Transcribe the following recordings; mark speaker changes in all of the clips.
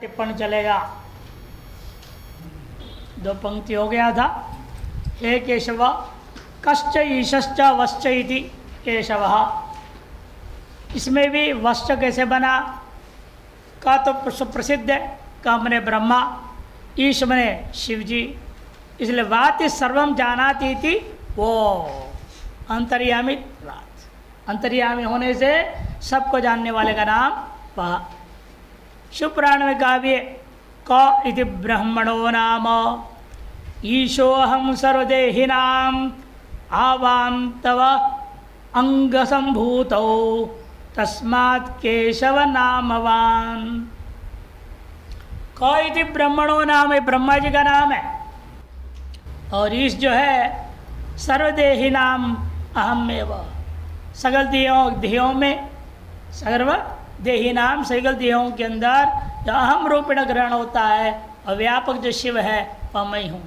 Speaker 1: टिप्पण चलेगा। दो पंक्ति हो गया था। हे केशव कश्च ईशश्च वश्च इति केशव। इसमें भी वश्च कैसे बना का तो सुप्रसिद्ध है। का मने ब्रह्मा, ईश मने शिव जी, इसलिए वाति सर्वम जानाति थी वो अंतर्यामी। अंतर्यामी होने से सबको जानने वाले का नाम वह। शिव पुराण में काव्य क इति ब्रह्मणो नाम ईशोऽहं सर्वदेहिनां आवां तव अंगसंभूतौ तस्मात् केशव नामवान्। क इति ब्रह्मणो नाम, है ब्रह्मा जी का नाम है। और ईश जो है सर्वदेहिनां अहमेव, सकल देहों में, सर्व देही नाम सकल देहों के अंदर जो अहम रूपेण ग्रहण होता है और व्यापक जो शिव है वह मैं हूँ,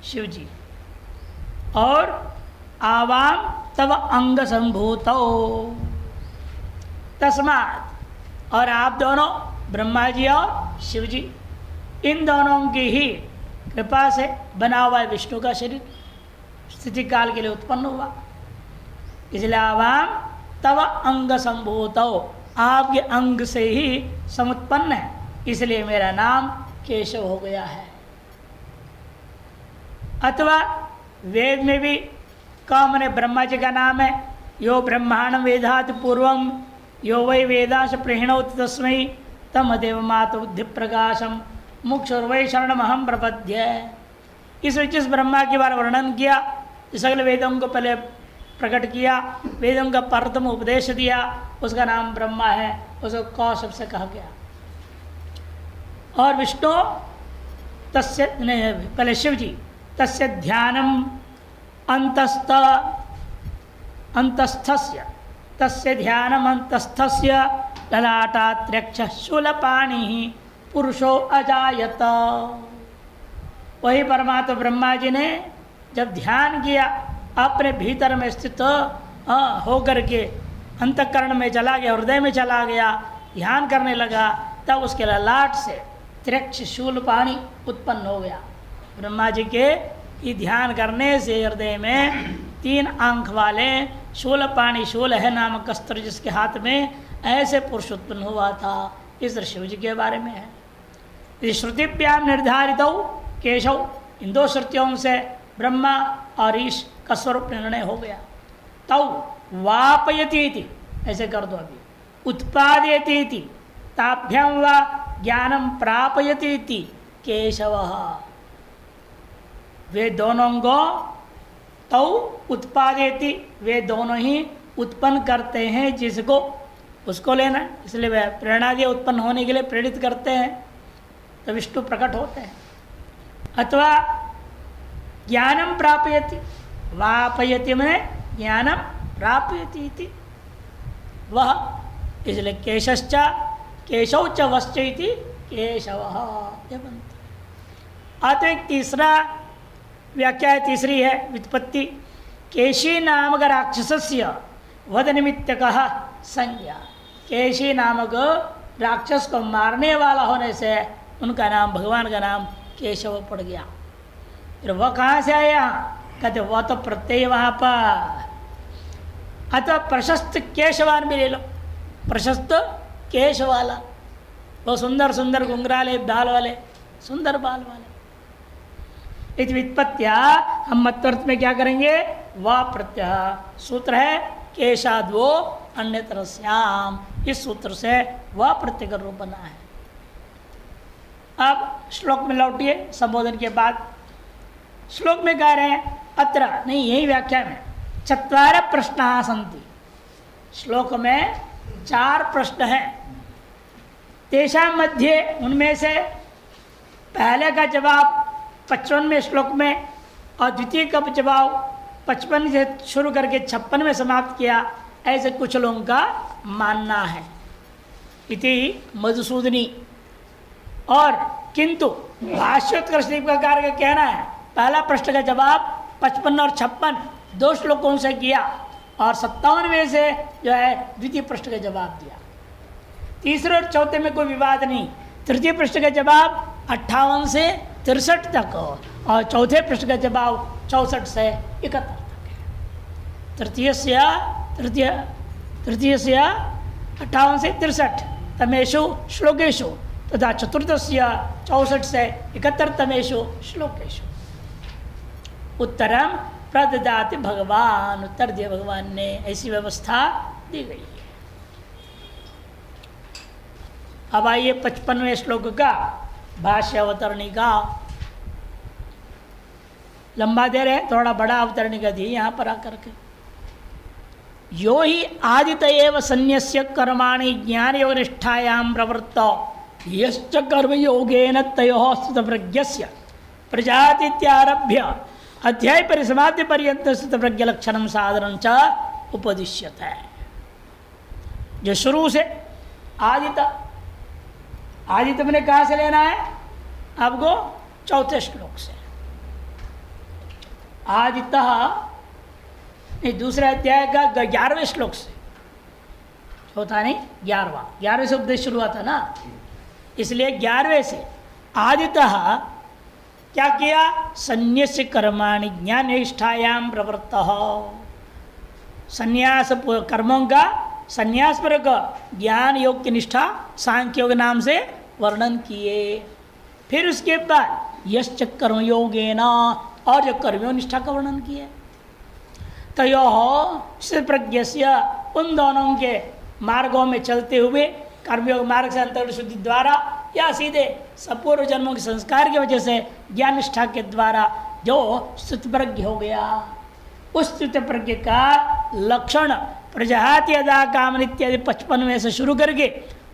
Speaker 1: शिव जी। और आवाम तव अंग संभूतो तस्मात्, और आप दोनों ब्रह्मा जी और शिव जी, इन दोनों की ही कृपा से बना हुआ है विष्णु का शरीर, स्थिति काल के लिए उत्पन्न हुआ। इसलिए आवाम तव अंग संभूतो, आपके अंग से ही समुत्पन्न है, इसलिए मेरा नाम केशव हो गया है। अथवा वेद में भी का मने ब्रह्मा जी का नाम है। यो ब्रह्मांडं वेदात् पूर्वं यो वै वेदांश प्रणोति तस्मै तमदेव मातु बुद्धि प्रकाशम मुक्षुर्वै शरणमहं प्रपद्ये। इस जिस ब्रह्मा के बारे वर्णन किया, सगल वेदों को पहले प्रकट किया, वेदों का प्रथम उपदेश दिया, उसका नाम ब्रह्मा है, उसको क शब्द से कहा गया। और विष्णु तस्य पहले शिव जी, तस्य ध्यानम अंतस्थस्य, तस्य ध्यानम अंतस्थस्य ललाटात्र्यक्ष शूलपाणि पुरुषो अजायत। वही परमात्मा ब्रह्मा जी ने जब ध्यान किया, अपने भीतर में स्थित होकर के अंतःकरण में चला गया, हृदय में चला गया, ध्यान करने लगा, तब उसके ललाट से त्र्यक्ष शूलपाणि उत्पन्न हो गया। ब्रह्मा जी के ही ध्यान करने से हृदय में 3 आंख वाले शूलपाणि, शूल है नामक अस्त्र जिसके हाथ में, ऐसे पुरुष उत्पन्न हुआ था। इस शिव जी के बारे में है। श्रुतिभ्याम निर्धारित केशव, इन 2 श्रुतियों से ब्रह्मा और ईश का स्वरूप निर्णय हो गया। तौ वापयती, ऐसे कर दो अभी, उत्पादयती, ताभ्याम वा ज्ञानम प्रापयती केशव। वे दोनों को तौ उत्पादयती, वे दोनों ही उत्पन्न करते हैं जिसको, उसको लेना। इसलिए वे प्रेरणा दिए उत्पन्न होने के लिए प्रेरित करते हैं, तो विष्णु प्रकट होते हैं। अथवा ज्ञानम प्रापयति, वापयति में ज्ञानम प्रापयति वह, इसलिए केशश्च केशव च वश्च इति केशव। अतः एक तीसरा व्याख्या है, तीसरी है व्युत्पत्ति। केशी नामक राक्षसस्य वध निमित्तकः संज्ञा। केशी नामक राक्षस को मारने वाला होने से उनका नाम, भगवान का नाम केशव पड़ गया। फिर वह कहाँ से आया? कहते वह तो प्रत्यय वहाँ पर। अथवा प्रशस्त केशवान भी ले लो, प्रशस्त केश वाला, वो सुंदर सुंदर घुंघराले बाल वाले, सुंदर बाल वाले। इस व्युत्पत्त्या हम मत्वर्थ में क्या करेंगे? वह प्रत्यय सूत्र है केशाद्वो अन्यत्र श्याम, इस सूत्र से वह प्रत्यय का रूप बना है। अब श्लोक में लौटिए, संबोधन के बाद श्लोक में कह रहे हैं अत्र, नहीं यही व्याख्या में, 4 प्रश्न सन्ति। श्लोक में 4 प्रश्न हैं। तेषां मध्ये, उनमें से पहले का जवाब 55वें श्लोक में और द्वितीय का जवाब 55 से शुरू करके 56 में समाप्त किया, ऐसे कुछ लोगों का मानना है। इति मधुसूदनी। और किंतु भाष्योत्कर्ष दीपिकाकार का कहना है, पहला प्रश्न का जवाब 55 और 56 2 श्लोकों से किया, और 57वें से जो है द्वितीय प्रश्न का जवाब दिया। तीसरे और चौथे में कोई विवाद नहीं। तृतीय प्रश्न का जवाब 58 से 63 तक और चौथे प्रश्न का जवाब 64 से 71 तक है। तृतीय से 58 से 63 तमेषु श्लोकेषु तथा चतुर्थस्य 64 से 71 तमेषु श्लोकेषु उत्तरम प्रददाति भगवान, उत्तर दिया भगवान ने, ऐसी व्यवस्था दी गई है। अब आइए 55वें श्लोक का भाष्य अवतरणी का। लंबा दे रहे, थोड़ा बड़ा अवतरणी का दिए यहाँ पर आकर के। यो ही आदितयेव सन्न्यस्य कर्माणि ज्ञान योग निष्ठायां प्रवृत्त यश्च कर्मयोगेन तयोः स्थितप्रज्ञस्य प्रजातीत्यारभ्य अध्याय परिसमाप्ति पर्यंत स्थितप्रज्ञ लक्षणं साधनं च उपदिश्यते। जो शुरू से आदित मैंने कहाँ से लेना है आपको? चौथे श्लोक से। आदितः दूसरे अध्याय का 11वें श्लोक से, चौथा नहीं 11वें से उपदेश शुरू हुआ था ना, इसलिए 11वें से आदितः क्या किया? संन्यास कर्माणि ज्ञान निष्ठायां प्रवृत्त, संन्यास कर्मों का संन्यास पर ज्ञान योग की निष्ठा सांख्य योग नाम से वर्णन किए। फिर उसके बाद यश्च कर्मयोगेन, और जो कर्मयोग निष्ठा का वर्णन किए। तयोः स्थितप्रज्ञस्य, उन दोनों के मार्गों में चलते हुए कर्मयोग मार्ग से अंतर्गत शुद्धि द्वारा या सीधे सपूर्व जन्मों के संस्कार की वजह से ज्ञान निष्ठा के द्वारा जो स्थितप्रज्ञ हो गया, उस स्थितप्रज्ञ का लक्षण प्रजाति अदा कामन इत्यादि 55वें से शुरू करके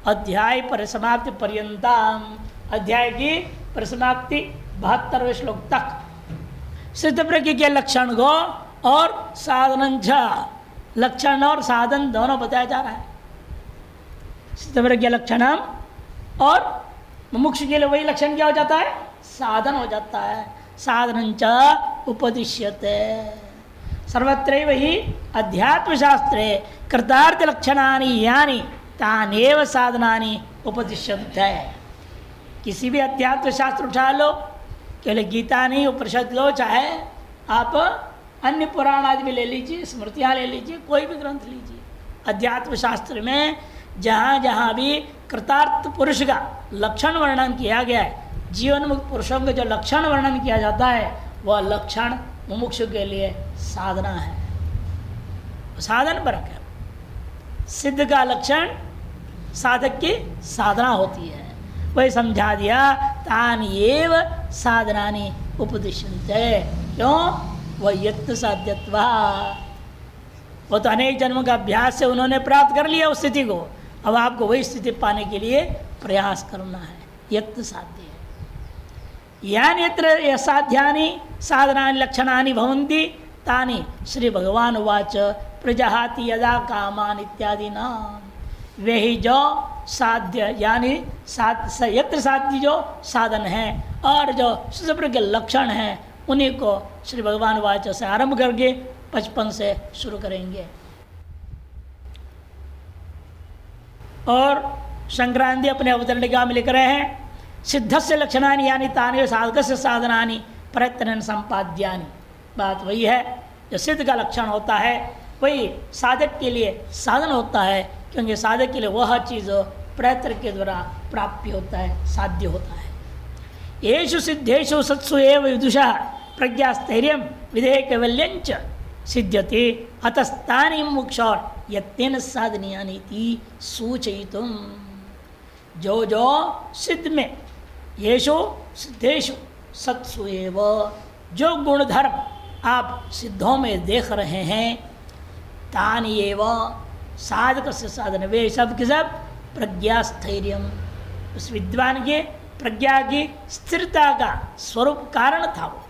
Speaker 1: अध्याय परिसमाप्ति पर्यंतम, अध्याय की परिसमाप्ति 72वें श्लोक तक स्थितप्रज्ञ के लक्षण को और साधन, लक्षण और साधन दोनों बताया जा रहा है। स्थितप्रज्ञ लक्षणम और मुमुक्ष के लिए वही लक्षण क्या हो जाता है? साधन हो जाता है। साधन च उपदिश्यते। सर्वत्रैव हि अध्यात्म शास्त्रे कृतार्थ लक्षणानि यानि तानेव साधनानि उपदिश्यन्ते। किसी भी अध्यात्म शास्त्र उठा लो, केवल गीता नहीं उपनिषद लो, चाहे आप अन्य पुराण आदि भी ले लीजिए, स्मृतियाँ ले लीजिए, कोई भी ग्रंथ लीजिए, अध्यात्म शास्त्र में जहाँ जहाँ भी कृतार्थ पुरुष का लक्षण वर्णन किया गया है, जीवन मुक्त पुरुषों का जो लक्षण वर्णन किया जाता है, वह लक्षण मुमुक्षु के लिए साधना है, साधन परक है। सिद्ध का लक्षण साधक की साधना होती है, वही समझा दिया। तान एव साधनानि उपदिश्यन्ते। क्यों? वह यत्न साध्यत्वा, वो तो अनेक जन्मों का अभ्यास से उन्होंने प्राप्त कर लिया उस स्थिति को, अब आपको वही स्थिति पाने के लिए प्रयास करना है। यत्न साध्य है। यान यत्र साध्यानि साधनानि लक्षणानि भवन्ति तानि श्री भगवान उवाच प्रजहाति यदा कामान इत्यादि नाम। वे ही जो साध्य यानी यत्र साध्य जो साधन है और जो सुसुप्र के लक्षण हैं, उन्हीं को श्री भगवान वाच से आरंभ करके 55 से शुरू करेंगे। और संक्रांति अपने अवतरणिका में लिख रहे हैं, सिद्धस्य लक्षणानि यानी तानि साधकस्य साधनानि प्रयत्न संपाद्यानि। बात वही है, जो सिद्ध का लक्षण होता है वही साधक के लिए साधन होता है, क्योंकि साधक के लिए वह चीज़ प्रयत्न के द्वारा प्राप्य होता है, साध्य होता है। येषु सिद्धेषु सत्सु एव विदुषः प्रज्ञास्थैर्यं विधेय कैवल्यञ्च सिद्ध्यति अतस्तानि मोक्षाः यत्नेन साधनीयानि इति सूचयितुम्। जो जो सिद्ध में, येषु सिद्धेषु सत्सु एव, जो गुण धर्म आप सिद्धों में देख रहे हैं, तानि एव साधक से साधन, वे सब के सब प्रज्ञास्थैर्यम, उस विद्वान के प्रज्ञा की स्थिरता का स्वरूप कारण था वो।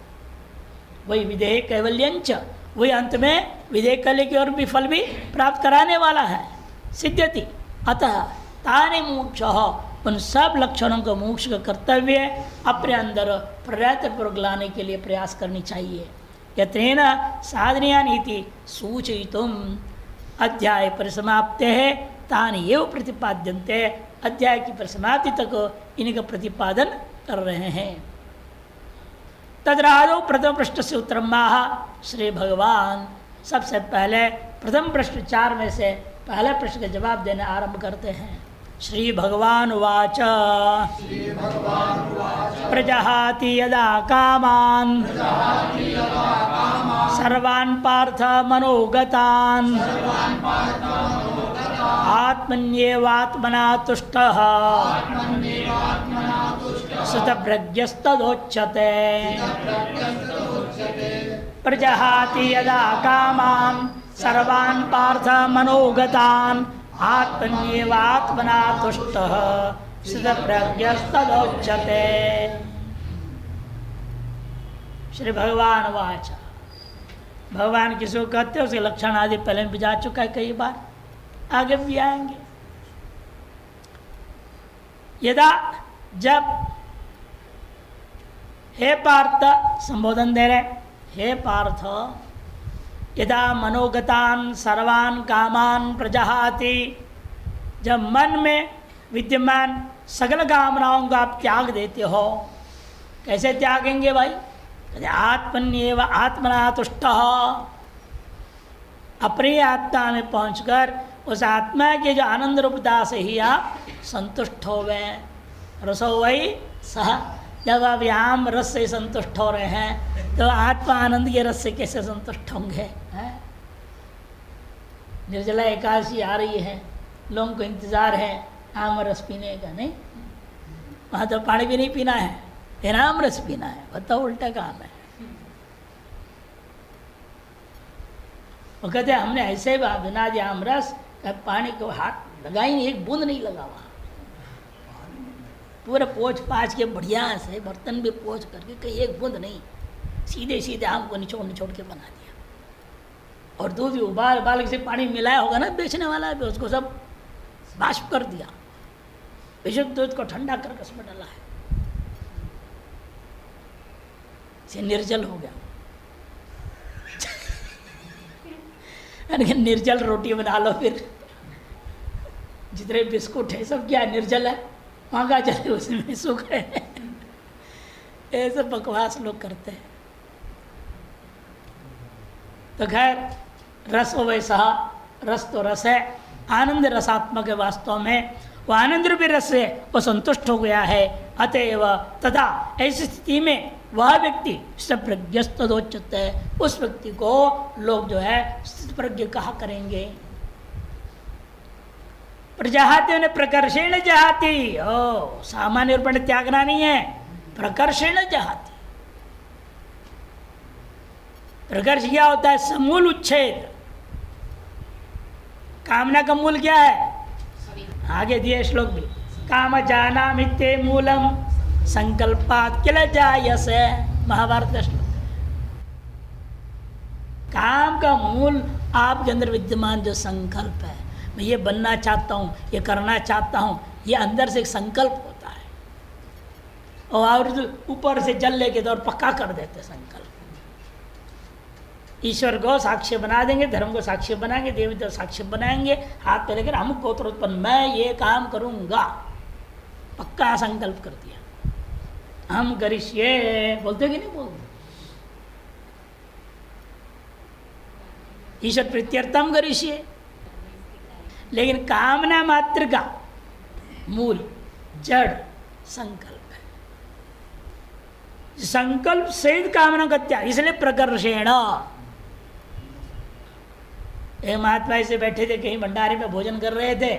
Speaker 1: वही विधेय कैवल्यंच, वही अंत में विधेय कैवल्य की ओर भी फल भी प्राप्त कराने वाला है। सिद्ध्यति अतः तानि मोक्षः, उन सब लक्षणों को मोक्ष का कर्तव्य अपने अंदर प्रयत्नपूर्वक लाने के लिए प्रयास करनी चाहिए। यत्नेन साधनीयानि इति सूचयितुम्। अध्याय परिसमाप्ते है तानि एव प्रतिपाद्यन्ते, अध्याय की परिसमाप्ति तक इनका प्रतिपादन कर रहे हैं। तद्रादौ प्रथम प्रश्न से उत्तरम माह श्री भगवान सबसे पहले प्रथम प्रश्न 4 में से पहले प्रश्न का जवाब देने आरंभ करते हैं। श्री भगवान उवाच प्रजहाति यदा कामान् सर्वान् पार्थ मनोगतान् आत्मन्येवात्मना तुष्टः सुतप्रज्ञस्तदोच्यते। प्रजहाति यदा कामान् सर्वान् पार्थ मनोगतान् आत्मन्येवात्मना तुष्टः सुतप्रज्ञस्तदोच्यते। श्री भगवान वाच, भगवान किसको कहते हैं उसके लक्षण आदि पहले भी जा चुका है कई बार, आगे भी आएंगे। यदा जब, हे पार्थ संबोधन दे रहे, हे पार्थ यदा मनोगतान सर्वान कामान प्रजहाति, जब मन में विद्यमान सकल कामनाओं का आप त्याग देते हो। कैसे त्यागेंगे भाई? आत्मन्येव आत्मना तुष्टः, अपनी आत्मा में पहुंचकर उस आत्मा के जो आनंद रूपता से ही आप संतुष्ट हो गए। रसो वही सह, जब आप आम रस से संतुष्ट हो रहे हैं तो आत्मा आनंद के रस से कैसे संतुष्ट होंगे? निर्जला एकादशी आ रही है, लोगों को इंतजार है आम रस पीने का, नहीं? वहाँ तो पानी भी नहीं पीना है, आम रस पीना है। बताओ, उल्टा काम है। वो कहते हैं हमने ऐसे बना दिया आम रस, पानी को हाथ लगा ही नहीं, एक बूंद नहीं लगा वहाँ। पूरे पोछ पाछ के बढ़िया से बर्तन भी पोछ करके कहीं एक बूंद नहीं, सीधे सीधे आम को निचोड़ निचोड़ के बना दिया। और दूध भी उबाल से पानी मिलाया होगा ना बेचने वाला भी, उसको सब वाष्प कर दिया, विशुद्ध दूध को ठंडा करके उसमें डाला है, से निर्जल हो गया। निर्जल रोटी बना लो, फिर जितने बिस्कुट है सब क्या निर्जल है, मांगा चले उसमें सुख है। ऐसे बकवास लोग करते हैं। तो खैर, रस हो वैसा, रस तो रस है, आनंद रसात्मक है वास्तव में, वो आनंद रूपी रस से वो संतुष्ट हो गया है। अतएव तथा ऐसी स्थिति में वह व्यक्ति प्रज्ञस्तदोच्यते है, उस व्यक्ति को लोग जो है प्रज्ञ कहा करेंगे। प्रजहाति उन्हें प्रकर्षेण जहाति, ओ सामान्य रूप में त्यागना नहीं है, प्रकर्षेण जहाति। प्रकर्ष क्या होता है? समूल उच्छेद। कामना का मूल क्या है? आगे दिए श्लोक भी, काम जाना मित्ते मूलम संकल्पात किल जायसे, महाभारत का श्लोक। काम का मूल आपके अंदर विद्यमान जो संकल्प है, मैं ये बनना चाहता हूँ, ये करना चाहता हूँ, ये अंदर से एक संकल्प होता है, और ऊपर से जल लेके तो और पक्का कर देते संकल्प। ईश्वर को साक्ष्य बना देंगे, धर्म को साक्ष्य बनाएंगे, देवी देवता साक्ष्य बनाएंगे, हाथ पे लेकर हम गोत्र उत्पन्न, मैं ये काम करूँगा, पक्का संकल्प कर दिया। हम करिष्ये बोलते कि नहीं बोलते? ईश्वर प्रीत्यर्थम करिष्ये, लेकिन कामना मात्र का मूल जड़ संकल्प है। संकल्प सहित कामना का त्याग, इसलिए प्रकर्षेण। एक महात्मा ऐसे बैठे थे, कहीं भंडारे में भोजन कर रहे थे,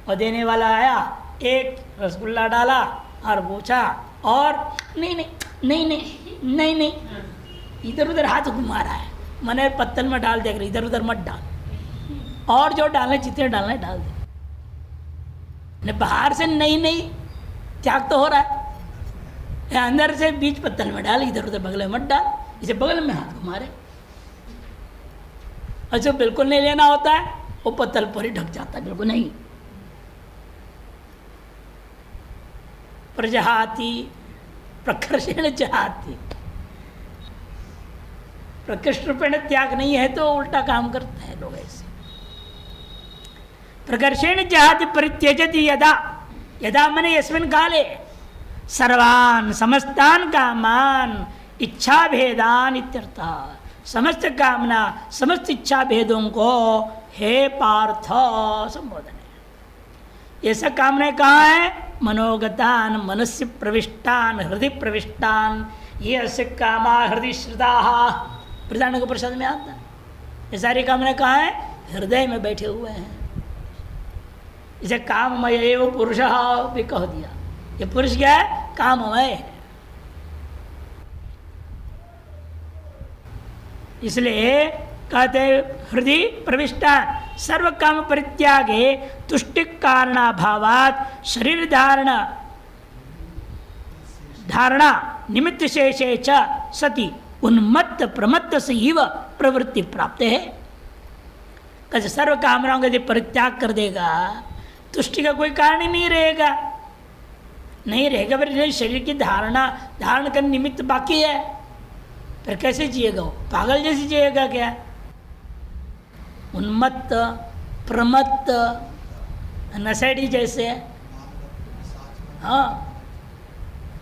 Speaker 1: और देने वाला आया, एक रसगुल्ला डाला और पूछा, और नहीं नहीं नहीं नहीं नहीं नहीं, इधर उधर हाथ घुमा रहा है, मैंने पत्तल में डाल दिया, इधर उधर मत डाल, और जो डालने जितने डालने डाल दे। बाहर से नहीं नहीं त्याग तो हो रहा है, अंदर से बीच पत्तल में डाल, इधर उधर बगल में मत डाल, इसे बगल में हाथ घुमा रहे। और जो बिल्कुल नहीं लेना होता है वो पत्तल पर ही ढक जाता है, बिल्कुल नहीं। प्रजहाति प्रकर्षेण जहाति, प्रकृष्ट रूपेण त्याग नहीं है तो उल्टा काम करते हैं लोग ऐसे। प्रकर्षेण जहाति परित्यजति यदा, यदा मने यस्मिन् काले सर्वान् समस्तान् कामान इच्छा भेदान इत्यर्थः। समस्त कामना समस्त इच्छा भेदों को हे पार्थ संबोधन है। ये सब कामनाएं कहाँ है? मनोगतान, मनस्य प्रविष्टान, हृदय प्रविष्टान, ये अस्य कामा हृदय श्रुता। प्रधान को प्रसाद में आता है ये सारी कामनाएं कहाँ है? हृदय में बैठे हुए हैं। इसे काममय एव पुरुष भी कह दिया। ये पुरुष क्या है? काममय है। इसलिए कहते हृदय प्रविष्टा सर्व काम परित्यागे तुष्टि कारणाभावात शरीर धारणा निमित्त शेषे च सति उन्मत्त प्रमत्त से ही प्रवृत्ति प्राप्त है। कैसे सर्व कामनाओं का यदि परित्याग कर देगा तुष्टि का कोई कारण ही नहीं रहेगा। फिर शरीर की धारण करने निमित्त बाकी है, फिर कैसे जिएगा? वो पागल जैसे जिएगा क्या? उन्मत्त प्रमत्त नशेड़ी जैसे, हाँ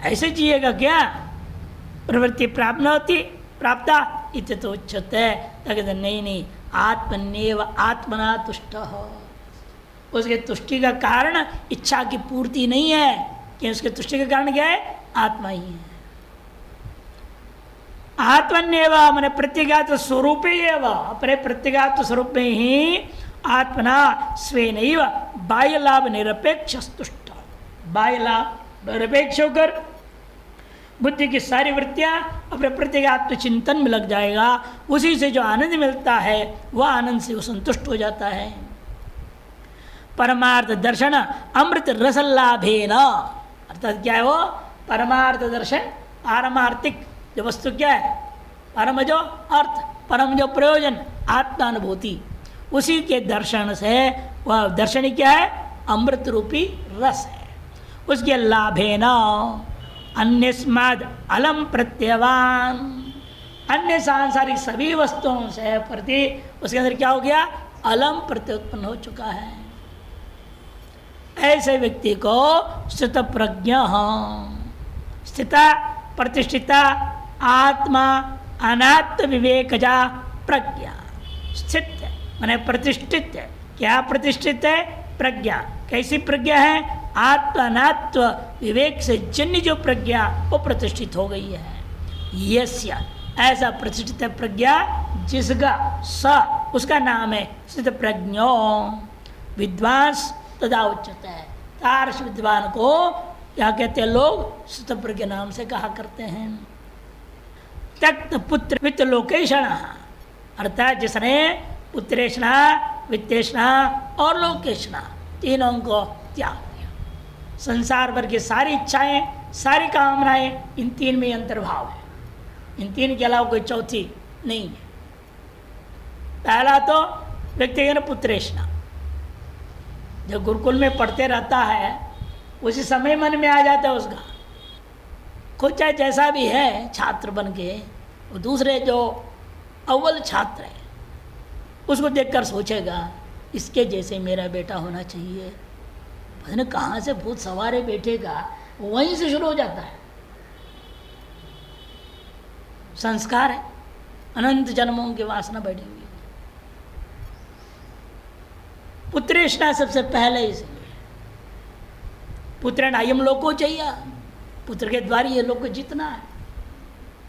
Speaker 1: ऐसे जिएगा क्या? प्रवृत्ति प्राप्त न होती प्राप्ता इत तो उच्चते। नहीं आत्मन्येव आत्मना तुष्ट हो। उसके तुष्टि का कारण इच्छा की पूर्ति नहीं है कि उसके तुष्टि का कारण क्या है? आत्मा ही है। आत्मन्येव मैंने प्रत्यगात्म स्वरूप अपने प्रत्यगात्म स्वरूप में ही आत्मना स्वेनैव बाह्य लाभ निरपेक्ष तुष्ट। बाह्य लाभ निरपेक्ष होकर बुद्धि की सारी वृत्तियां अपने प्रत्यगात्म चिंतन में लग जाएगा। उसी से जो आनंद मिलता है वह आनंद से वो संतुष्ट हो जाता है। परमार्थ दर्शन अमृत रसल्लाभेन, अर्थात क्या है वो? परमार्थ दर्शन, पारमार्थिक जो वस्तु क्या है? परम जो अर्थ, परम जो प्रयोजन, आत्मानुभूति, उसी के दर्शन से वह दर्शन क्या है? अमृत रूपी रस है। उसके लाभेन अन्यस्माद् अलम प्रत्यवान, अन्य सांसारिक सभी वस्तुओं से प्रति उसके अंदर क्या हो गया? अलम प्रत्यय उत्पन्न हो चुका है। ऐसे व्यक्ति को स्थित प्रज्ञ, स्थिता प्रतिष्ठिता आत्मा अनात्म विवेकजा प्रज्ञा। स्थित है माने प्रतिष्ठित है। क्या प्रतिष्ठित है? प्रज्ञा। कैसी प्रज्ञा है? आत्मनात्व विवेक से जन्य जो प्रज्ञा वो प्रतिष्ठित हो गई है। यस्य, ऐसा प्रतिष्ठित प्रज्ञा जिसका स उसका नाम है स्थित प्रज्ञो। विद्वांस तदा उच्चते है। तार्श विद्वान को क्या कहते हैं लोग? स्थित प्रज्ञ नाम से कहा करते हैं। त्यक्त पुत्र वित्त लोकेशण, अर्थात जिसने पुत्रेशना, वित्तेशना और लोकेशना तीनों को त्याग दिया। संसार भर की सारी इच्छाएं, सारी कामनाएं इन तीन में अंतर्भाव है। इन तीन के अलावा कोई चौथी नहीं है। पहला तो व्यक्तिगत पुत्रेशना, जब गुरुकुल में पढ़ते रहता है उसी समय मन में आ जाता है उसका। खुद चाहे जैसा भी है छात्र बन के, वो दूसरे जो अव्वल छात्र है उसको देखकर सोचेगा इसके जैसे मेरा बेटा होना चाहिए। पता नहीं कहाँ से भूत सवारे बैठेगा, वहीं से शुरू हो जाता है। संस्कार है, अनंत जन्मों की वासना बैठी हुई है। पुत्रेष्णा सबसे पहले इसलिए पुत्र अयम लोको चाहिए, पुत्र के द्वारा ये लोग को जीतना है।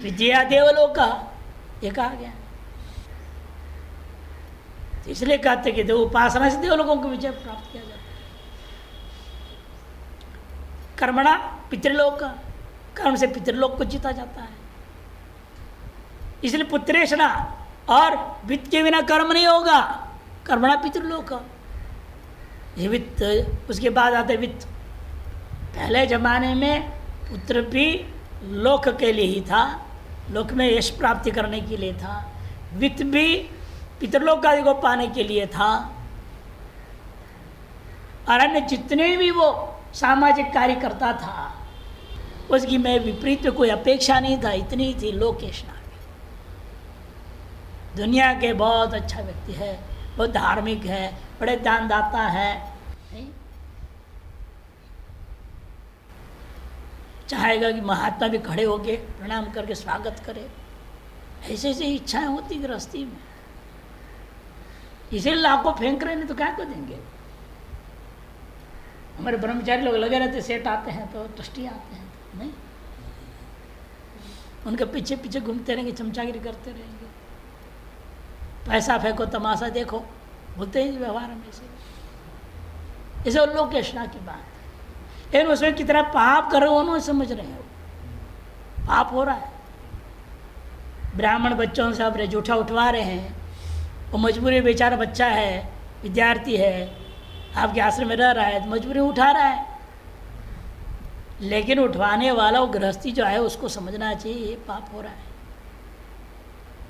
Speaker 1: विद्या देवलोका ये कहा गया, तो इसलिए कहते कि उपासना से देवलोकों को विजय प्राप्त किया जाता है। कर्मणा पितृलोक, कर्म से पितृलोक को जीता जाता है। इसलिए पुत्रेशना, और वित्त के बिना कर्म नहीं होगा। कर्मणा पितृलोक, ये वित्त। उसके बाद आते वित्त। पहले जमाने में पुत्र भी लोक के लिए ही था, लोक में यश प्राप्ति करने के लिए था। वित्त भी पितृलोक आदि को पाने के लिए था। और अन्य जितने भी वो सामाजिक कार्य करता था उसकी में विपरीत कोई अपेक्षा नहीं था, इतनी ही थी लोकेशना। दुनिया के बहुत अच्छा व्यक्ति है, बहुत धार्मिक है, बड़े दानदाता है, चाहेगा कि महात्मा भी खड़े होके प्रणाम करके स्वागत करे। ऐसे ऐसे इच्छाएं होती गृहस्थी में, इसे लाखों फेंक रहे नहीं तो क्या को देंगे। हमारे ब्रह्मचारी लोग लगे रहते, सेठ आते हैं तो ट्रस्टी आते हैं तो नहीं, उनके पीछे पीछे घूमते रहेंगे, चमचागिरी करते रहेंगे, पैसा फेंको तमाशा देखो, बोलते हैं व्यवहार हमेशा। इसे उन लोग के की बात है, लेकिन उसमें कितना पाप कर रहे हो उन्होंने समझ रहे हो, पाप हो रहा है। ब्राह्मण बच्चों से आप जूठा उठवा रहे हैं, वो मजबूरी, बेचारा बच्चा है, विद्यार्थी है, आपके आश्रम में रह रहा है तो मजबूरी उठा रहा है, लेकिन उठवाने वाला वो गृहस्थी जो है उसको समझना चाहिए ये पाप हो रहा है,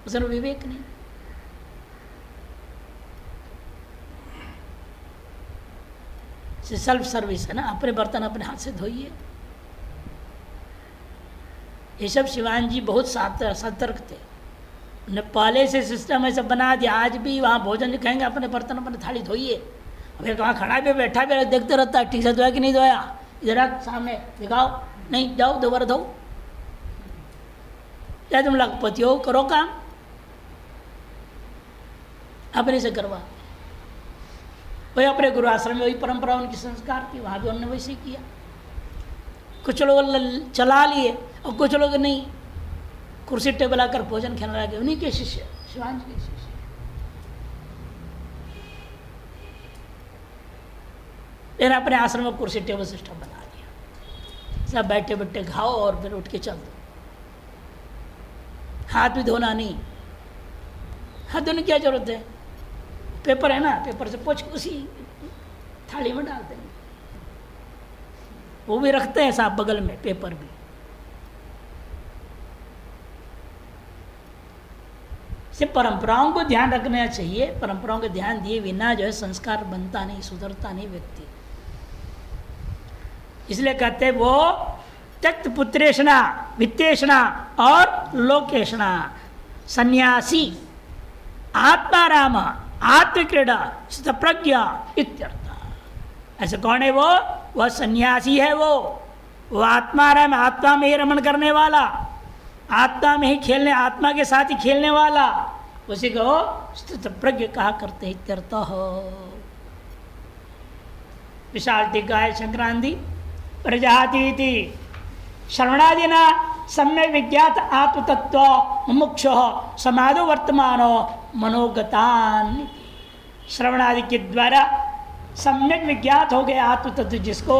Speaker 1: उसमें विवेक नहीं। सेल्फ सर्विस है ना, अपने बर्तन अपने हाथ से धोइए। ये सब शिवान जी बहुत सतर्क थे, उन्हें पहले से सिस्टम ऐसा बना दिया। आज भी वहाँ भोजन कहेंगे अपने बर्तन अपने थाली धोइए, फिर वहाँ खड़ा भी बैठा भी देखते रहता है, ठीक से धोया कि नहीं धोया, इधर सामने दिखाओ, नहीं जाओ दोबारा धो। क्या तुम लखपति हो, करो काम अपने से करवा। वही अपने गुरु आश्रम में वही परंपरा उनकी संस्कार थी, वहाँ भी उन्होंने वैसे किया। कुछ लोग चला लिए और कुछ लोग नहीं, कुर्सी टेबल आकर भोजन खाने लगे, उन्हीं के शिष्य, शिवान जी के शिष्य। लेकिन अपने आश्रम में कुर्सी टेबल सिस्टम बना दिया, सब बैठे बैठे खाओ और फिर उठ के चल दो, हाथ भी धोना नहीं। हाथ धोने की क्या जरूरत है, पेपर है ना, पेपर से पोंछ उसी थाली में डालते हैं, वो भी रखते हैं साहब बगल में पेपर भी। से परंपराओं को ध्यान रखना चाहिए, परंपराओं को ध्यान दिए बिना जो है संस्कार बनता नहीं, सुधरता नहीं व्यक्ति। इसलिए कहते हैं वो त्यक्त पुत्रेषणा वित्तेषणा और लोकेषणा सन्यासी आत्माराम आत्मक्रीड़ा स्थितप्रज्ञा इत्यर्थ। ऐसे कौन है वो? वह सन्यासी है, वो आत्माराम, आत्मा में ही रमण करने वाला, आत्मा में ही खेलने, आत्मा के साथ ही खेलने वाला, उसी को स्थित प्रज्ञ कहा करते इत्यर्थ। विशाल टीका है संक्रांति प्रजाति श्रवणादिना सम्यक विज्ञात आत्मतत्व मुमुक्ष समाधो वर्तमानो मनोगतान। श्रवणादि के द्वारा सम्यक विज्ञात हो गया आत्मतत्व जिसको,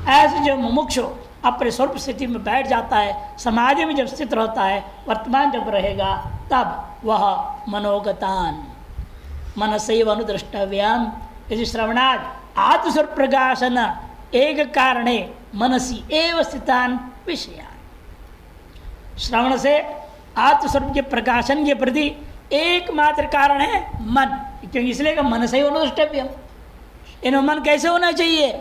Speaker 1: ऐसे जो मुमुक्ष अपने स्वरूप स्थिति में बैठ जाता है, समाधि में जब स्थित रहता है, वर्तमान जब रहेगा, तब वह मनोगतान मनसैव अनुद्रष्टव्याम। यदि श्रवणाद आत्मस्वरूप प्रकाशन एक कारणे मनसी एव स्थितान विषयान। श्रवण से आत्मस्वरूप के प्रकाशन के प्रति एकमात्र कारण है मन, क्योंकि इसलिए मन से ही अनुष्टव्यम। इन मन कैसे होना चाहिए?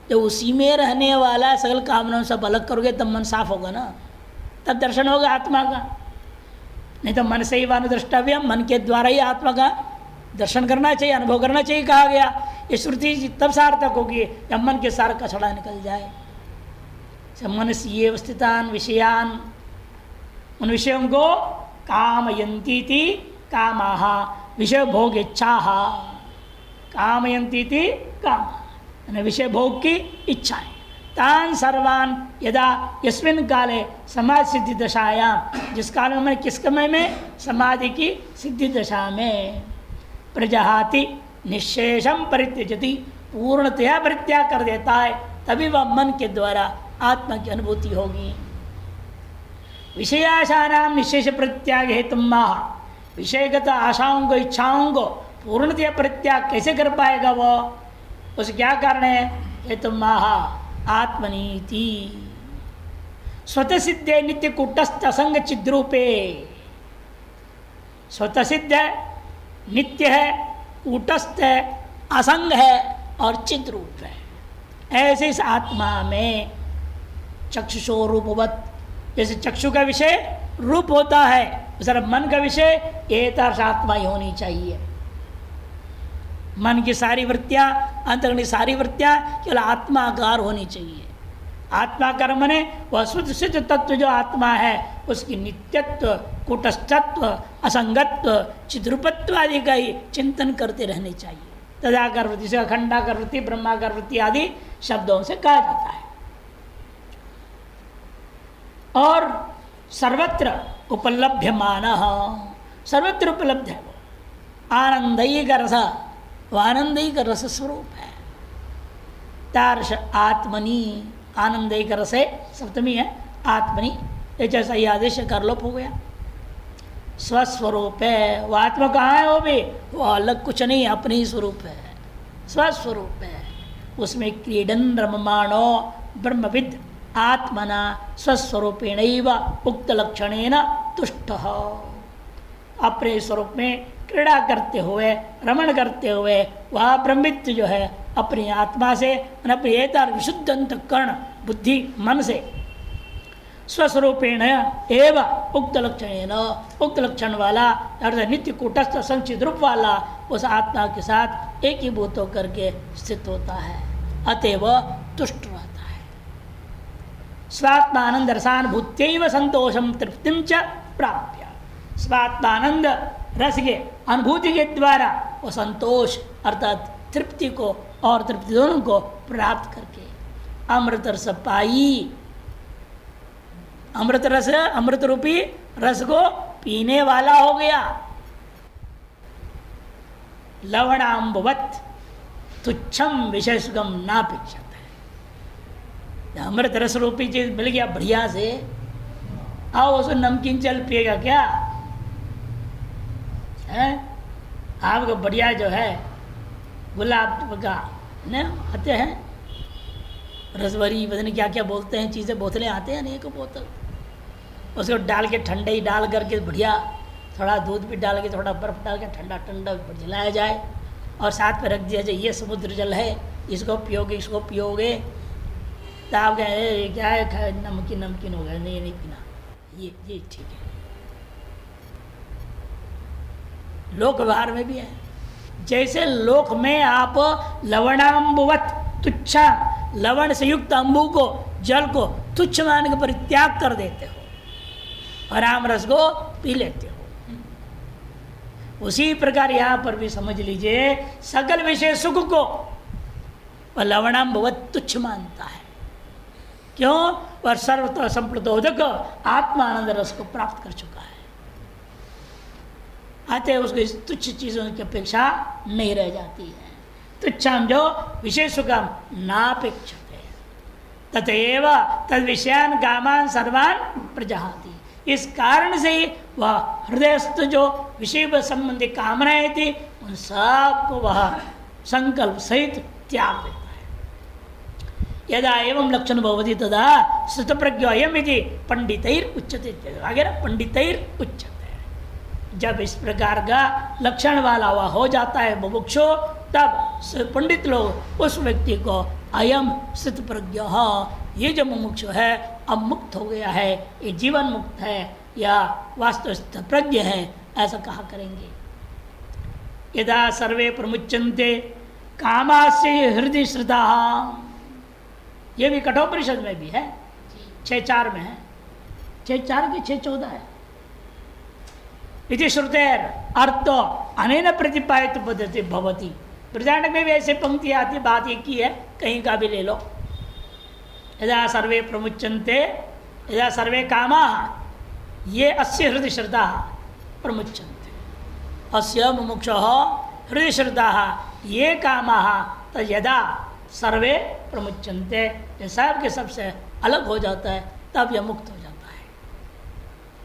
Speaker 1: जब उसी में रहने वाला सकल कामनाओं सब अलग करोगे तब मन साफ होगा ना, तब दर्शन होगा आत्मा का। नहीं तो मन से ही अनुद्रष्टव्यम, मन के द्वारा ही आत्मा का दर्शन करना चाहिए, अनुभव करना चाहिए कहा गया। ये श्रुति तब सार्थक होगी जब मन के सार कचड़ा निकल जाए। मन से ये स्थितान विषयान, उन विषयों को कामयंती थी कामाह, विषय भोग इच्छा, कामयंती थी काम, विषय भोग की इच्छाएं, तान सर्वान यदा यस्मिन काले समाधि सिद्धि दशायाम, जिस काल में, किस समय में? समाधि की सिद्धि दशा में। प्रजहाति निशेषम परित्यजति, पूर्णतया परित्याग कर देता है, तभी वह मन के द्वारा आत्मा की अनुभूति होगी। विषयाशानाम निशेष परित्याग हेतु माह, विषयगत आशाओं को, इच्छाओं को पूर्णतया परित्याग कैसे कर पाएगा वो? उस क्या कारण है? हेतु माह आत्मनीति स्वतः सिद्धे नित्य कूटस्थ असंग चिद्रूपे। स्वतः सिद्ध है, नित्य है, कूटस्थ है, असंग है और चिद्रूप है। ऐसे इस आत्मा में चक्षुषो रूपवत, जैसे चक्षु का विषय रूप होता है, उस तरह मन का विषय एतर्ष आत्मा ही होनी चाहिए। मन की सारी वृत्तियां, अंतर्गत सारी वृत्तियां केवल आत्माकार होनी चाहिए। आत्मा कर्म ने वह शुद्ध सिद्ध तत्व जो आत्मा है उसकी नित्यत्व, कूटस्थत्व, असंगत्व, चिद्रूपत्व आदि का ही चिंतन करते रहने चाहिए। तदाकर वृत्ति से अखंडाकर वृत्ति, ब्रह्माकार वृत्ति आदि शब्दों से कहा जाता है। और सर्वत्र उपलभ्यमान, सर्वत्र उपलब्ध है वो आनंदयी का रस, वो आनंदयी का रस स्वरूप है। तार्श आत्मनि, आनंदयी का रस है, सप्तमी है आत्मनि, ये जैसा ही आदेश कर लोप हो गया। स्वस्वरूप है, वो आत्मा कहाँ है? वो भी वो अलग कुछ नहीं, अपने ही स्वरूप है, स्वस्वरूप है। उसमें क्रीडन रममाणो ब्रह्मविद आत्मना स्वस्वरूपेण उक्त लक्षणेन तुष्ट, अपने स्वरूप में क्रीड़ा करते हुए, रमण करते हुए वह ब्रह्मित्व जो है अपनी आत्मा से, अपने एतर विशुद्ध अंतःकरण बुद्धि मन से स्वस्वरूपेण एवं उक्त लक्षणेन, उक्त लक्षण वाला अर्थात नित्य कूटस्थ संचित रूप वाला उस आत्मा के साथ एक ही भूत होकर के स्थित होता है, अतएव तुष्ट रहता है। स्वात्मानंद रसानुभूत्यैव संतोषम तृप्तिम च प्राप्य, स्वात्मानंद रस के अनुभूति के द्वारा वो संतोष अर्थात तृप्ति को और तृप्ति दोनों को प्राप्त करके अमृत रस पाई, अमृत रस, अमृत रूपी रस को पीने वाला हो गया। लवणाम्बवत तुच्छम विषय सुगम नापेक्षित है। अमृत रस रूपी चीज मिल गया बढ़िया से, आओ उसको नमकीन चल पिएगा क्या है? आपको बढ़िया जो है गुलाब का न आते हैं रसवरी, पता नहीं क्या क्या बोलते हैं चीज़ें, बोतलें आते हैं, नहीं को बोतल, उसको डाल के ठंडे ही डाल करके बढ़िया थोड़ा दूध भी डाल के थोड़ा बर्फ़ डाल के ठंडा ठंडा जलाया जाए और साथ में रख दिया जाए, ये समुद्र जल है, इसको पियोगे, इसको पियोगे तो आप कहें क्या है, नमकीन नमकीन हो गया, नहीं पीना, ये ठीक है। लोक व्यवहार में भी है, जैसे लोक में आप लवणाम्बुवत तुच्छा, लवण से युक्त अम्बु को, जल को तुच्छ मान के परित्याग कर देते हो और आम रस को पी लेते हो, उसी प्रकार यहाँ पर भी समझ लीजिए सकल विषय सुख को वह लवणाम्बुवत तुच्छ मानता है। क्यों? वह सर्वतः संप्रतोदक आत्मानंद रस को प्राप्त कर चुका है, आते उसको इस तुच्छ चीज़ों की अपेक्षा नहीं रह जाती है। तुच्छम जो विशेष सुखम नापेक्षते तथैव तद विषयान कामान सर्वान प्रजहाति, इस कारण से ही वह हृदयस्थ जो विषय संबंधी कामनाएं थी उन सबको वह संकल्प सहित त्याग देता है। यदा एवं लक्षण भवति तदा श्रुत प्रज्ञो अयम इति पंडितैर उच्यते, आगे ना पंडितैर उच्यते, जब इस प्रकार का लक्षण वाला हुआ हो जाता है बुभुक्षु, तब पंडित लोग उस व्यक्ति को अयम स्थित प्रज्ञ, ये जो मुमुक्षु है अब मुक्त हो गया है, ये जीवन मुक्त है या वास्तव प्रज्ञ है, ऐसा कहा करेंगे। यदा सर्वे प्रमुच्यन्ते कामास्य हृदय श्रुता, ये भी कठोपनिषद में भी है, 6:4 में है, 6:4 की 6:14 है। इति श्रुतेर अर्थो अनेन प्रतिपादित पद्धति भवति, बृहदारण्यक में भी ऐसे पंक्ति आती, बात एक ही है, कहीं का भी ले लो। यदा सर्वे प्रमुच्यन्ते, यदा सर्वे कामा, ये अस्य हृदय श्रद्धा प्रमुच्यन्ते, अस्य मुमुक्षुः हृदय श्रद्धा ये कामा तद यदा सर्वे प्रमुच्यन्ते, ये सब के सबसे अलग हो जाता है तब यह मुक्त हो जाता है।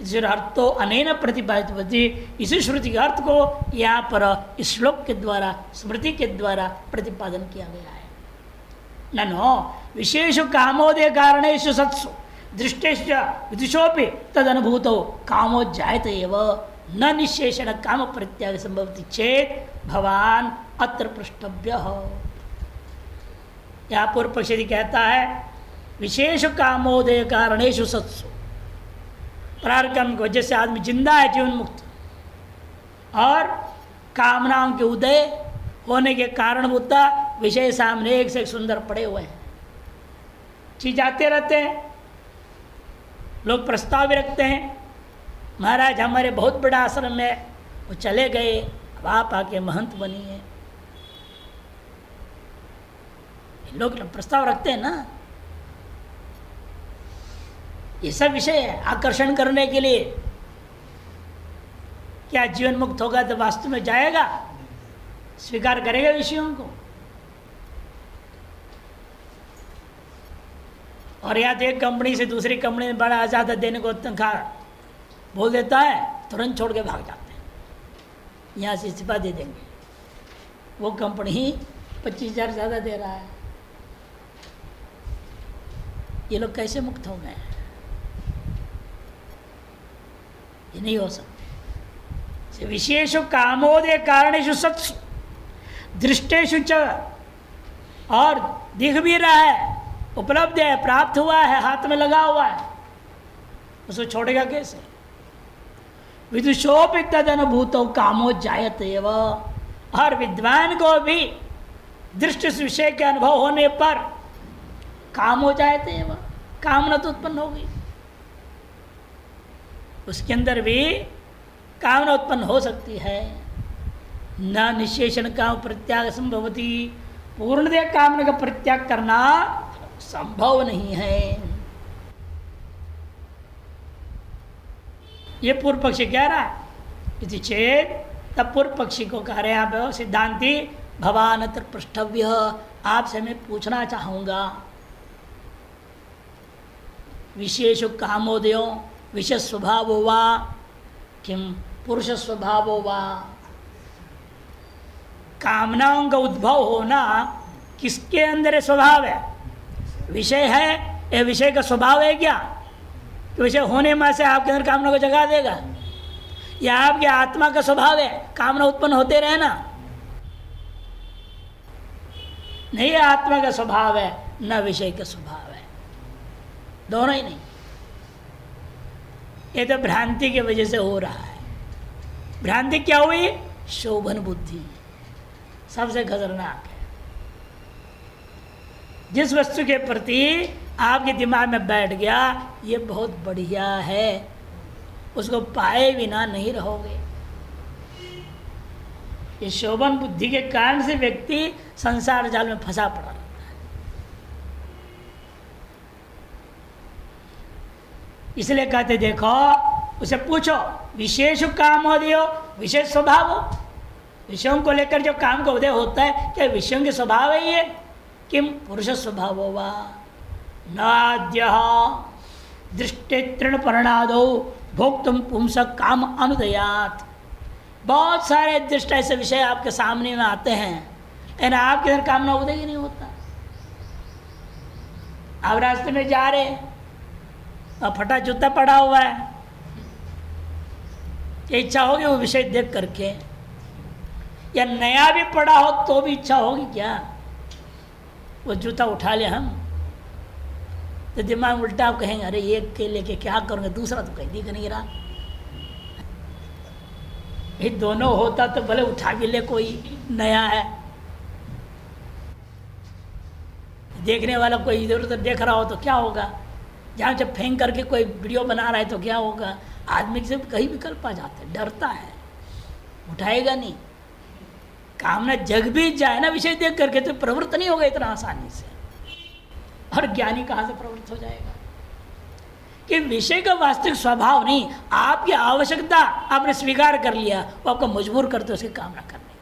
Speaker 1: इस अर्थ तो अनेन प्रतिपादित होती, इसी श्रुति के अर्थ को यहाँ पर इस श्लोक के द्वारा, स्मृति के द्वारा प्रतिपादन किया गया है। ननो विशेष कामोदय कारणेषु सत्सु दृष्टेश्च विदुषोपि तद अनुभूतो कामो जायते एव न निशेषण काम परित्याग संभवति चेत भवान अत्र पृष्ठव्य। यहाँ पूर्व पक्षी कहता है विशेष कामोदय कारणेषु सत्सु, प्रारकर्म की वजह से आदमी जिंदा है, जीवन मुक्त, और कामनाओं के उदय होने के कारण होता विषय सामने एक से एक सुंदर पड़े हुए हैं, चीज आते रहते हैं, लोग प्रस्ताव भी रखते हैं, महाराज हमारे बहुत बड़ा आश्रम है, वो चले गए, अब आप आके महंत बनिए। लोग प्रस्ताव रखते हैं ना, ये सब विषय है आकर्षण करने के लिए। क्या जीवन मुक्त होगा तो वास्तव में जाएगा, स्वीकार करेगा विषयों को? और या तो एक कंपनी से दूसरी कंपनी में बड़ा ज़्यादा देने को तनख्वाह बोल देता है, तुरंत छोड़ के भाग जाते हैं, यहाँ से इस्तीफा दे देंगे। वो कंपनी ही 25,000 ज़्यादा दे रहा है। ये लोग कैसे मुक्त हो गए? ये नहीं हो सकते। विशेषु कामोदय कारणेषु सत्सु दृष्टेषु च, और दिख भी रहा है, उपलब्ध है, प्राप्त हुआ है, हाथ में लगा हुआ है, उसको छोड़ेगा कैसे? विदुषोपि तद अनुभूतो कामो जायत एव, और विद्वान को भी दृष्टि विषय के अनुभव होने पर काम हो जायत एव, कामना तो उत्पन्न होगी, उसके अंदर भी कामना उत्पन्न हो सकती है। न निशेषण काम परित्याग संभवती, पूर्णतः कामना का परित्याग करना संभव नहीं है। ये पूर्व पक्षी कह रहा है, यदि चेत, तब पूर्व पक्षी को कह रहे हैं आप सिद्धांति भवान अत्र पृष्ठव्य, आपसे मैं पूछना चाहूंगा, विशेष कामोदयो विशेष स्वभाव वा किम पुरुष स्वभाव वा, कामनाओं का उद्भव होना किसके अंदर स्वभाव है? विषय है, ये विषय का स्वभाव है क्या? तो विषय होने में से आपके अंदर कामना को जगा देगा, या आपके आत्मा का स्वभाव है कामना उत्पन्न होते रहना? नहीं, आत्मा का स्वभाव है, न विषय का स्वभाव है, दोनों ही नहीं। ये तो भ्रांति की वजह से हो रहा है। भ्रांति क्या हुई? शोभन बुद्धि सबसे खतरनाक है। जिस वस्तु के प्रति आपके दिमाग में बैठ गया ये बहुत बढ़िया है, उसको पाए बिना नहीं रहोगे। ये शोभन बुद्धि के कारण से व्यक्ति संसार जाल में फंसा पड़ा रहता है। इसलिए कहते देखो, उसे पूछो विशेष काम हो दियो विशेष स्वभाव हो, विषयों को लेकर जो काम का उदय होता है क्या विषयों के स्वभाव है ये? किम पुरुष स्वभाव वा नाद्य दृष्टि तृण परिणादो भोक्तुम पुंस काम अनुदयात। बहुत सारे दृष्ट ऐसे विषय आपके सामने में आते हैं, लेकिन आपके अंदर कामना उदय ही नहीं होता। आप रास्ते में जा रहे और फटा जूता पड़ा हुआ है, क्या इच्छा होगी वो विषय देख करके? या नया भी पड़ा हो तो भी इच्छा होगी क्या वो जूता उठा ले हम? तो दिमाग उल्टा आप कहेंगे अरे एक के लेके क्या करूँगा, दूसरा तो कहीं दिख नहीं रहा। ये दोनों होता तो भले उठा भी ले, कोई नया है, देखने वाला कोई इधर उधर देख रहा हो तो क्या होगा? जहाँ जब फेंक करके कोई वीडियो बना रहा है तो क्या होगा? आदमी से कहीं विकल्प आ जाते हैं, डरता है, उठाएगा नहीं। कामना जग भी जाए ना विषय देख करके तो प्रवृत्त नहीं होगा इतना आसानी से। और ज्ञानी कहाँ से प्रवृत्त हो जाएगा? कि विषय का वास्तविक स्वभाव नहीं, आपकी आवश्यकता आपने स्वीकार कर लिया, वो आपको मजबूर करते उसकी कामना करने।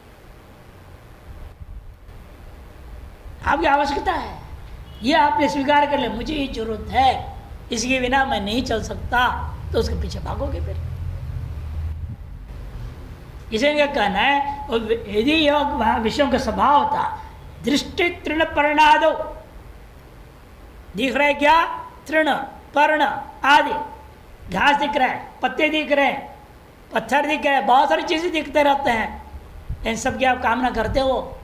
Speaker 1: आपकी आवश्यकता है, ये आपने स्वीकार कर लिया, मुझे ये जरूरत है, इसके बिना मैं नहीं चल सकता, तो उसके पीछे भागोगे फिर। इसे क्या कहना है? यदि यह विषयों का स्वभाव था, दृष्टि तृण पर्णादो, दिख रहा है क्या? तृण पर्ण आदि, घास दिख रहा है, पत्ते दिख रहे हैं, पत्थर दिख रहे हैं, बहुत सारी चीजें दिखते रहते हैं, इन सब की आप कामना करते हो।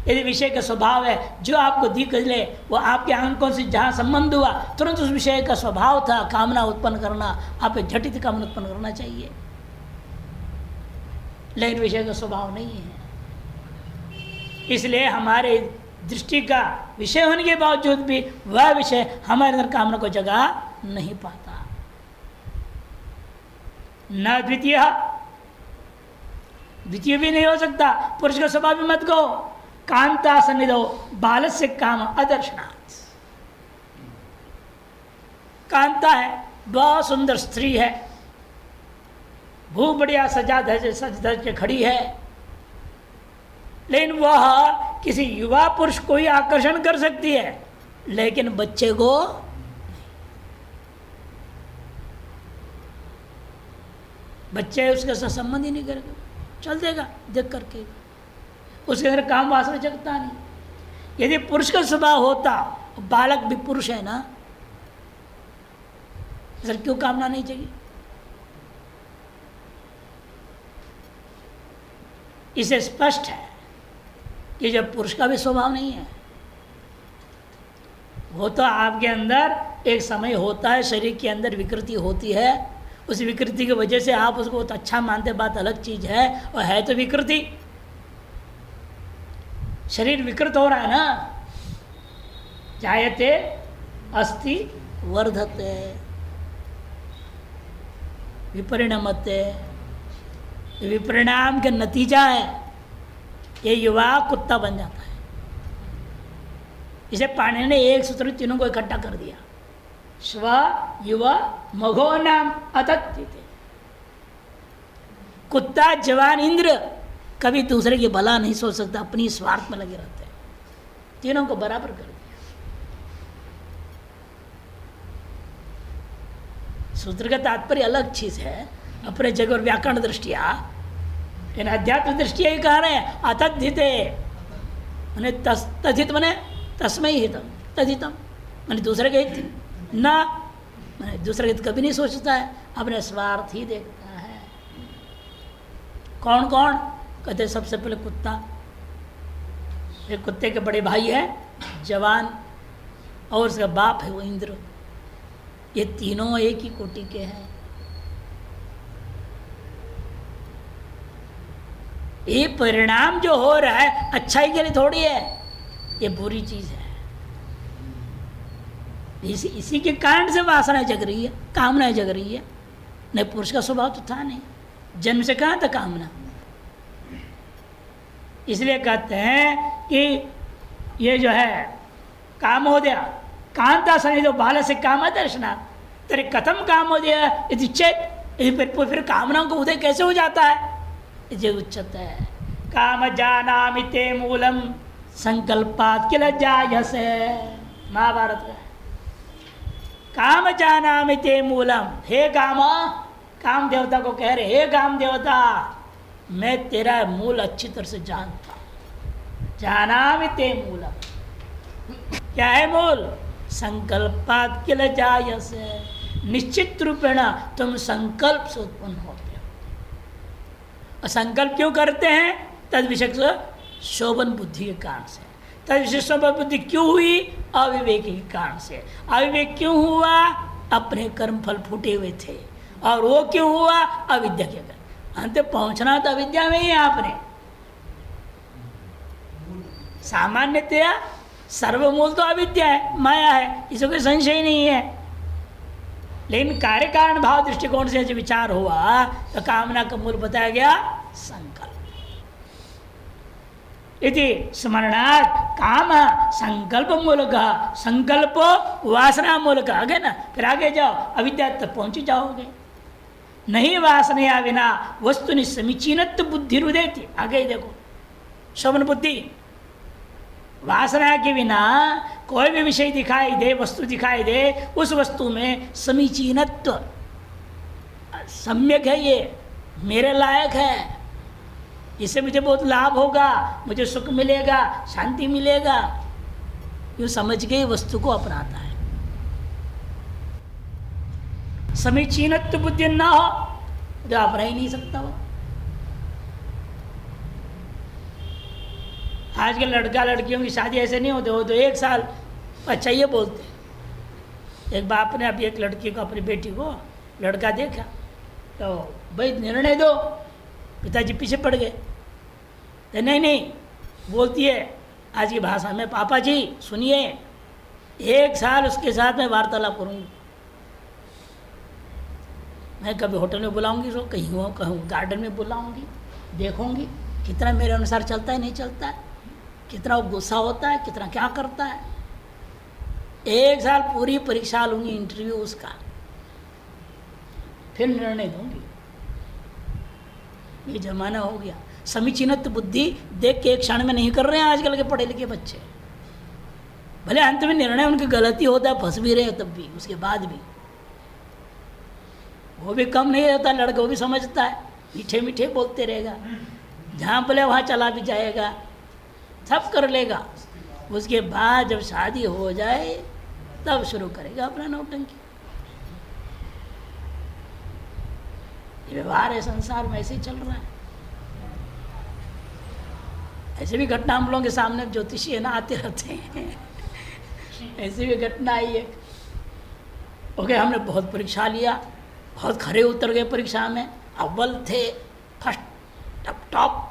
Speaker 1: यदि विषय का स्वभाव है, जो आपको दिख ले वो आपके आंखों से जहाँ संबंध हुआ तुरंत उस विषय का स्वभाव था कामना उत्पन्न करना, आप झटित कामना उत्पन्न करना चाहिए, लेकिन विषय का स्वभाव नहीं है। इसलिए हमारे दृष्टि का विषय होने के बावजूद भी वह विषय हमारे अंदर कामना को जगह नहीं पाता। न द्वितीय, द्वितीय भी नहीं हो सकता। पुरुष का स्वभाव भी मत कहो। कांता सन्निधो बालस्य काम अदर्शनात्। कांता है, बहुत सुंदर स्त्री है, खूब बढ़िया सजा सज धज के खड़ी है, लेकिन वह किसी युवा पुरुष को ही आकर्षण कर सकती है, लेकिन बच्चे को बच्चे उसके साथ संबंध ही नहीं करेगा, चल देगा देख करके, उसके अंदर काम वासना जगता नहीं। यदि पुरुष का स्वभाव होता, बालक भी पुरुष है ना, सर क्यों कामना नहीं चाहिए? इसे स्पष्ट है कि जब पुरुष का भी स्वभाव नहीं है, वो तो आपके अंदर एक समय होता है, शरीर के अंदर विकृति होती है, उस विकृति की वजह से आप उसको बहुत अच्छा मानते, बात अलग चीज है, और है तो विकृति। शरीर विकृत हो रहा है ना, जायते अस्ति वर्धते विपरिणमते, विपरिणाम का नतीजा है ये युवा कुत्ता बन जाता है। इसे पाणिनि ने एक सूत्र में तीनों को इकट्ठा कर दिया, स्व युवा मघो नाम अतत्थिते। कुत्ता जवान इंद्र कभी दूसरे की भला नहीं सोच सकता, अपनी स्वार्थ में लगे रहते हैं। तीनों को बराबर कर दिया। सूत्र का तात्पर्य अलग चीज है, अपने जगह और व्याकरण दृष्टिया, इन अध्यात्म दृष्टिया ही कह रहे हैं अतद्धिते, मैंने तद्धित मने तस्मै हितम, तद्धितम मैंने दूसरे के हित ना, मैंने दूसरे के हित कभी नहीं सोचता है, अपने स्वार्थ ही देखता है। कौन कौन? कहते सबसे पहले कुत्ता, एक कुत्ते के बड़े भाई है जवान, और उसका बाप है वो इंद्र। ये तीनों एक ही कोटि के हैं। ये परिणाम जो हो रहा है अच्छाई के लिए थोड़ी है, ये बुरी चीज है। इसी के कारण से वासना जग रही है, कामना जग रही है। नहीं, पुरुष का स्वभाव तो था नहीं, जन्म से कहाँ था कामना। इसलिए कहते हैं कि ये जो है काम हो गया, कांता सन्निधो बाल से काम दर्शना, तेरे कथम काम हो गया यदि चेत, फिर कामनाओं को उदय कैसे हो जाता है? जो उच्चत है काम जानामि ते मूलम संकल्पात किल जायसे, महाभारत का काम जानामि ते मूलम। हे काम देवता को कह रहे, हे काम देवता मैं तेरा मूल अच्छी तरह से जानता हूं। जानामि ते मूलम, क्या है मूल? संकल्पात किल जायसे, निश्चित रूपेण तुम संकल्प से उत्पन्न होते हो। और संकल्प क्यों करते हैं? तद विषय शोभन बुद्धि के कारण से। तद विषय शोभन बुद्धि क्यों हुई? अविवेक के कारण से। अविवेक क्यों हुआ? अपने कर्म फल फूटे हुए थे। और वो क्यों हुआ? अविद्या के कारण। अंत पहुंचना तो अविद्या में ही है। आपने सामान्यतया सर्वमूल तो अविद्या है, माया है, इसमें कोई संशय नहीं है। लेकिन कार्य कारण भाव दृष्टिकोण से जो विचार हुआ तो कामना का मूल बताया गया संकल्प। इति स्मरणात् काम संकल्प मूलक, संकल्प वासना मूलक। आगे ना, फिर आगे जाओ, अविद्या तक पहुंच जाओगे। नहीं वासना बिना वस्तु समीचीनत्व बुद्धि रुदेती। आगे देखो, श्रवण बुद्धि, वासना के बिना कोई भी विषय दिखाई दे, वस्तु दिखाई दे, उस वस्तु में समीचीनत्व, सम्यक है, ये मेरे लायक है, इससे मुझे बहुत लाभ होगा, मुझे सुख मिलेगा, शांति मिलेगा, यूँ समझ के वस्तु को अपनाता है। समीचीनत्व बुद्धि ना हो तो अपना ही नहीं सकता वो। आज के लड़का लड़कियों की शादी ऐसे नहीं होते, वो तो 1 साल अच्छा ये बोलते। एक बाप ने अभी एक लड़की को, अपनी बेटी को लड़का देखा तो भाई निर्णय दो, पिताजी पीछे पड़ गए। तो नहीं बोलती है आज की भाषा में, पापा जी सुनिए, 1 साल उसके साथ मैं वार्तालाप करूँगी। मैं कभी होटल में बुलाऊंगी, सो कहीं हो कहूँ गार्डन में बुलाऊंगी, देखूंगी कितना मेरे अनुसार चलता है नहीं चलता है, कितना वो गुस्सा होता है, कितना क्या करता है। 1 साल पूरी परीक्षा लूँगी, इंटरव्यू उसका, फिर निर्णय दूंगी। ये जमाना हो गया। समीचीनत्व बुद्धि देख के एक क्षण में नहीं कर रहे हैं आजकल के पढ़े लिखे बच्चे। भले अंत में निर्णय उनकी गलती होता है, फंस भी रहे हो तब भी, उसके बाद भी वो भी कम नहीं रहता। लड़का वो भी समझता है, मीठे मीठे बोलते रहेगा, जहाँ बोले वहाँ चला भी जाएगा, सब कर लेगा। उसके बाद जब शादी हो जाए तब शुरू करेगा अपना नौटंकी। व्यवहार है संसार में, ऐसे ही चल रहा है। ऐसे भी घटना हम लोगों के सामने ज्योतिषी है ना, आते रहते हैं। ऐसी भी घटना आई है। ओके, हमने बहुत परीक्षा लिया, बहुत खरे उतर गए परीक्षा में, अव्वल थे, फर्स्ट टॉप।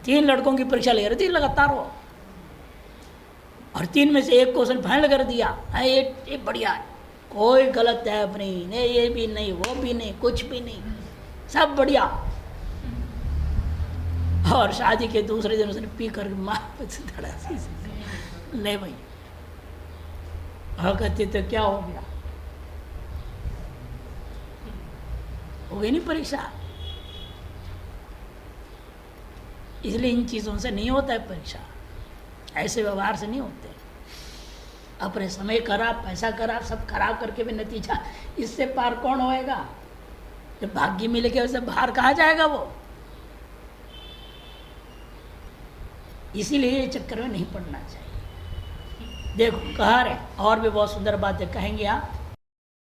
Speaker 1: 3 लड़कों की परीक्षा ले रही थी लगातार वो, और 3 में से 1 क्वेश्चन फाइनल कर दिया। ये बढ़िया है, कोई गलत है नहीं, ये भी नहीं, वो भी नहीं, कुछ भी नहीं, सब बढ़िया। और शादी के दूसरे दिन उसने पी कर ले भाई, कहते तो क्या हो गया, हो गई नहीं परीक्षा। इसलिए इन चीज़ों से नहीं होता है परीक्षा, ऐसे व्यवहार से नहीं होते। अपने समय खराब, पैसा खराब, सब खराब करके भी नतीजा, इससे पार कौन होएगा। जब भाग्य मिलेगा उससे बाहर कहाँ जाएगा वो। इसीलिए ये चक्कर में नहीं पड़ना चाहिए। देखो कहा रहे, और भी बहुत सुंदर बातें कहेंगे आप।